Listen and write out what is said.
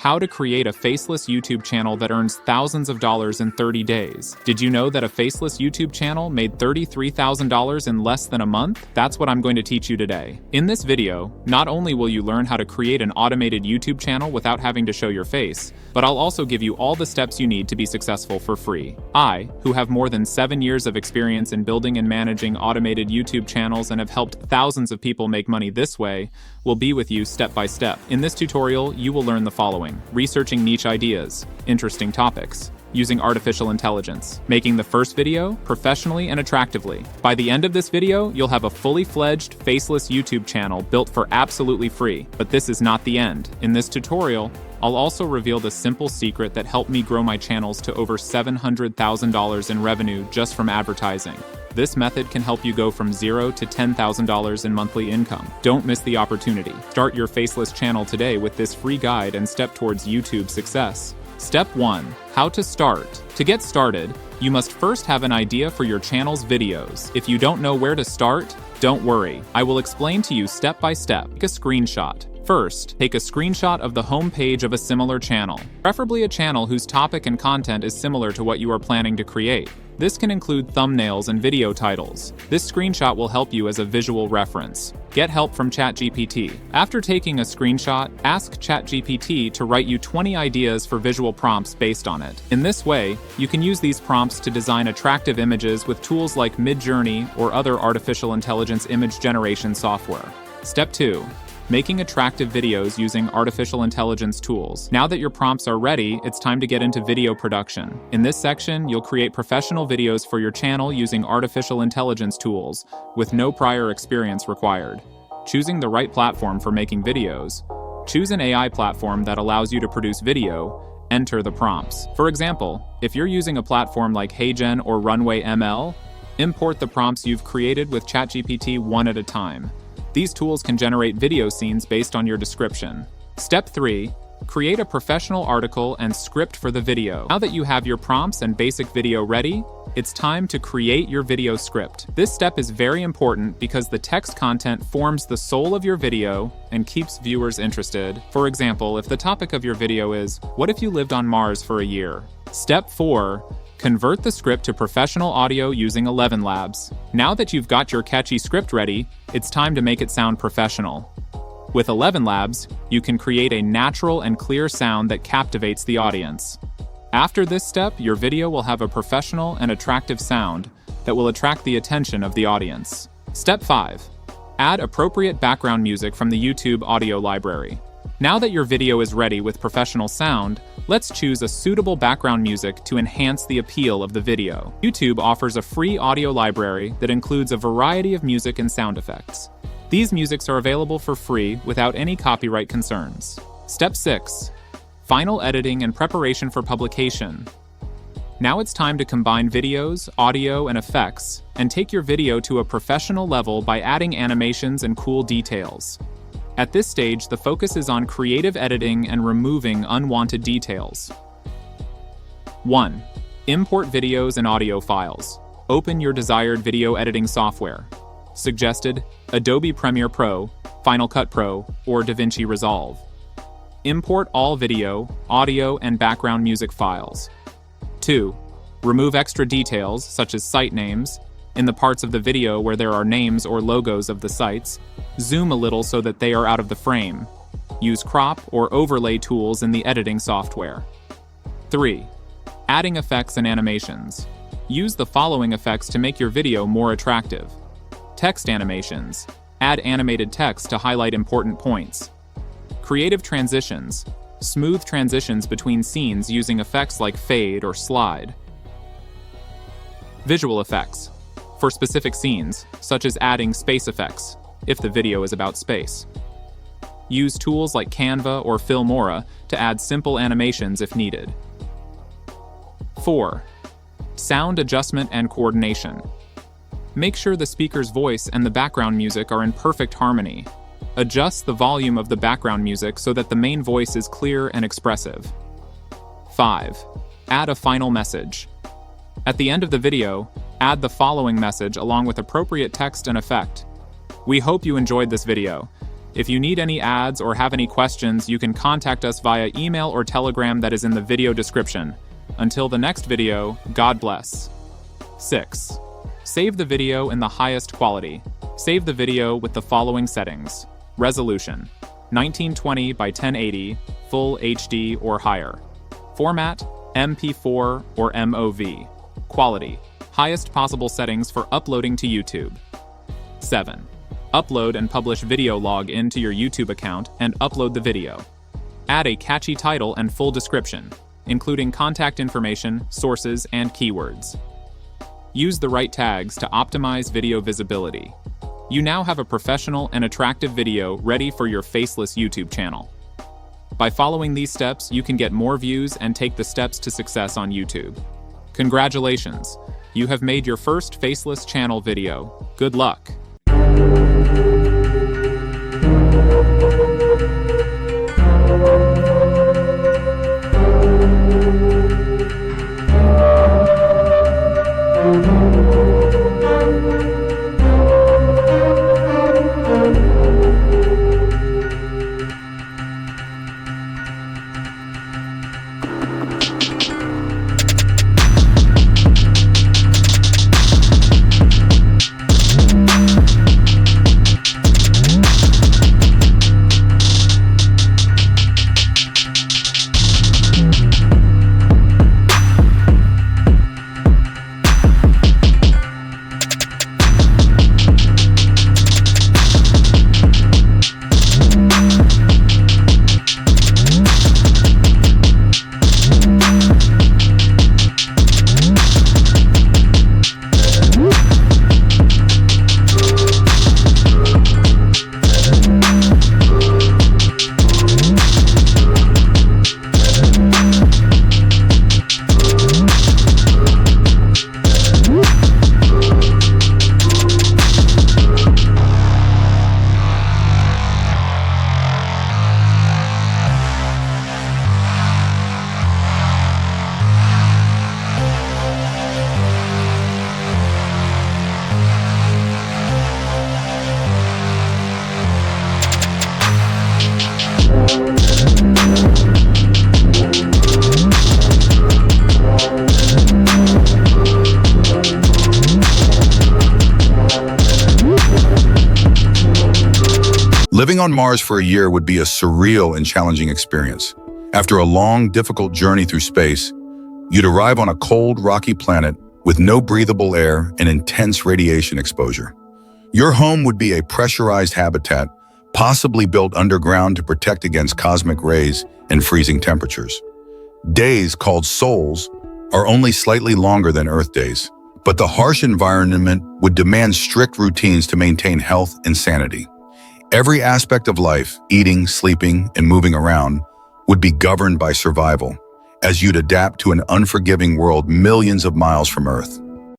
How to create a faceless YouTube channel that earns thousands of dollars in 30 days. Did you know that a faceless YouTube channel made $33,000 in less than a month? That's what I'm going to teach you today. In this video, not only will you learn how to create an automated YouTube channel without having to show your face, but I'll also give you all the steps you need to be successful for free. I, who have more than 7 years of experience in building and managing automated YouTube channels and have helped thousands of people make money this way, will be with you step by step. In this tutorial, you will learn the following: researching niche ideas, interesting topics, using artificial intelligence, making the first video professionally and attractively. By the end of this video, you'll have a fully fledged, faceless YouTube channel built for absolutely free. But this is not the end. In this tutorial, I'll also reveal the simple secret that helped me grow my channels to over $700,000 in revenue just from advertising. This method can help you go from $0 to $10,000 in monthly income. Don't miss the opportunity. Start your faceless channel today with this free guide and step towards YouTube success. Step 1. How to start. To get started, you must first have an idea for your channel's videos. If you don't know where to start, don't worry. I will explain to you step by step. Take a screenshot. First, take a screenshot of the home page of a similar channel, preferably a channel whose topic and content is similar to what you are planning to create. This can include thumbnails and video titles. This screenshot will help you as a visual reference. Get help from ChatGPT. After taking a screenshot, ask ChatGPT to write you 20 ideas for visual prompts based on it. In this way, you can use these prompts to design attractive images with tools like Midjourney or other artificial intelligence image generation software. Step 2. Making attractive videos using artificial intelligence tools. Now that your prompts are ready, it's time to get into video production. In this section, you'll create professional videos for your channel using artificial intelligence tools, with no prior experience required. Choosing the right platform for making videos. Choose an AI platform that allows you to produce video. Enter the prompts. For example, if you're using a platform like HeyGen or Runway ML, import the prompts you've created with ChatGPT one at a time. These tools can generate video scenes based on your description. Step 3. Create a professional article and script for the video. Now that you have your prompts and basic video ready, it's time to create your video script. This step is very important because the text content forms the soul of your video and keeps viewers interested. For example, if the topic of your video is, "What if you lived on Mars for a year?" Step 4. Convert the script to professional audio using 11 Labs. Now that you've got your catchy script ready, it's time to make it sound professional. With 11 Labs, you can create a natural and clear sound that captivates the audience. After this step, your video will have a professional and attractive sound that will attract the attention of the audience. Step 5. Add appropriate background music from the YouTube audio library. Now that your video is ready with professional sound, let's choose a suitable background music to enhance the appeal of the video. YouTube offers a free audio library that includes a variety of music and sound effects. These musics are available for free without any copyright concerns. Step 6. Final editing and preparation for publication. Now it's time to combine videos, audio, and effects, and take your video to a professional level by adding animations and cool details. At this stage, the focus is on creative editing and removing unwanted details. 1. Import videos and audio files. Open your desired video editing software. Suggested: Adobe Premiere Pro, Final Cut Pro, or DaVinci Resolve. Import all video, audio, and background music files. 2. Remove extra details, such as site names, in the parts of the video where there are names or logos of the sites. Zoom a little so that they are out of the frame. Use crop or overlay tools in the editing software. 3. Adding effects and animations. Use the following effects to make your video more attractive. Text animations. Add animated text to highlight important points. Creative transitions. Smooth transitions between scenes using effects like fade or slide. Visual effects. For specific scenes, such as adding space effects, if the video is about space. Use tools like Canva or Filmora to add simple animations if needed. 4. Sound adjustment and coordination. Make sure the speaker's voice and the background music are in perfect harmony. Adjust the volume of the background music so that the main voice is clear and expressive. 5. Add a final message. At the end of the video, add the following message along with appropriate text and effect. We hope you enjoyed this video. If you need any ads or have any questions, you can contact us via email or Telegram that is in the video description. Until the next video, God bless. 6. Save the video in the highest quality. Save the video with the following settings. Resolution: 1920 by 1080, Full HD or higher. Format: MP4 or MOV. Quality: highest possible settings for uploading to YouTube. 7. Upload and publish video log into your YouTube account and upload the video. Add a catchy title and full description, including contact information, sources, and keywords. Use the right tags to optimize video visibility. You now have a professional and attractive video ready for your faceless YouTube channel. By following these steps, you can get more views and take the steps to success on YouTube. Congratulations! You have made your first faceless channel video. Good luck! Living on Mars for a year would be a surreal and challenging experience. After a long, difficult journey through space, you'd arrive on a cold, rocky planet with no breathable air and intense radiation exposure. Your home would be a pressurized habitat, possibly built underground to protect against cosmic rays and freezing temperatures. Days, called sols, are only slightly longer than Earth days, but the harsh environment would demand strict routines to maintain health and sanity. Every aspect of life, eating, sleeping, and moving around, would be governed by survival, as you'd adapt to an unforgiving world millions of miles from Earth.